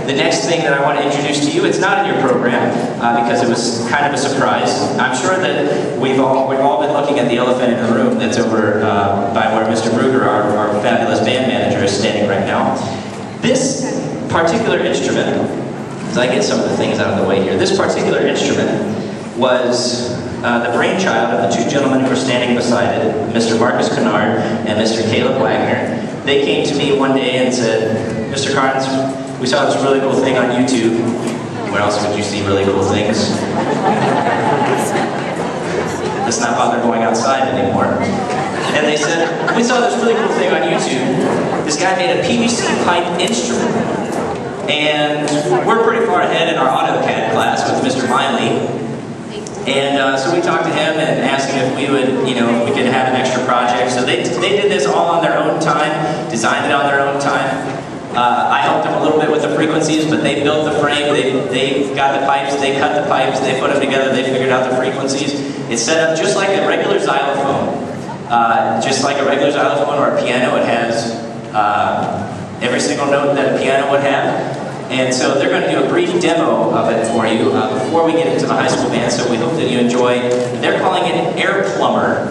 The next thing that I want to introduce to you, it's not in your program because it was kind of a surprise. I'm sure that we've all been looking at the elephant in the room that's over by where Mr. Ruger, our fabulous band manager, is standing right now. This particular instrument, as I get some of the things out of the way here, this particular instrument was the brainchild of the two gentlemen who were standing beside it, Mr. Marcus Kinnard and Mr. Caleb Wagner. They came to me one day and said, Mr. Carnes, we saw this really cool thing on YouTube. Where else would you see really cool things? Let's not bother going outside anymore. And they said, we saw this really cool thing on YouTube. This guy made a PVC pipe instrument. And we're pretty far ahead in our AutoCAD class with Mr. Miley. And so we talked to him and asked him if we would, if we could have an extra project. So they did this all on their own time, designed it on their own time. I helped them a little bit with the frequencies, but they built the frame, they got the pipes, they cut the pipes, they put them together, they figured out the frequencies. It's set up just like a regular xylophone. Just like a regular xylophone or a piano, it has every single note that a piano would have. And so they're going to do a brief demo of it for you before we get into the high school band, so we hope that you enjoy. They're calling it Air Plumber.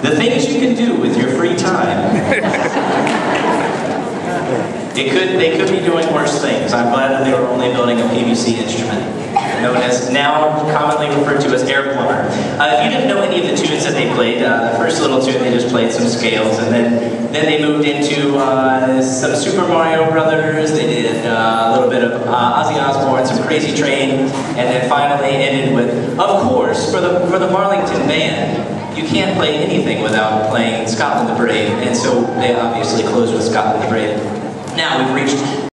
The things you can do with your free time. They could be doing worse things. I'm glad that they were only building a PVC instrument, known as, now commonly referred to as air plumber. If you didn't know any of the tunes that they played, the first little tune they just played some scales, and then they moved into some Super Mario Brothers. They did a little bit of Ozzy Osbourne, some Crazy Train, and then finally ended with, of course, for the Marlington band, you can't play anything without playing Scotland the Brave, and so they obviously closed with Scotland the Brave. Now we've reached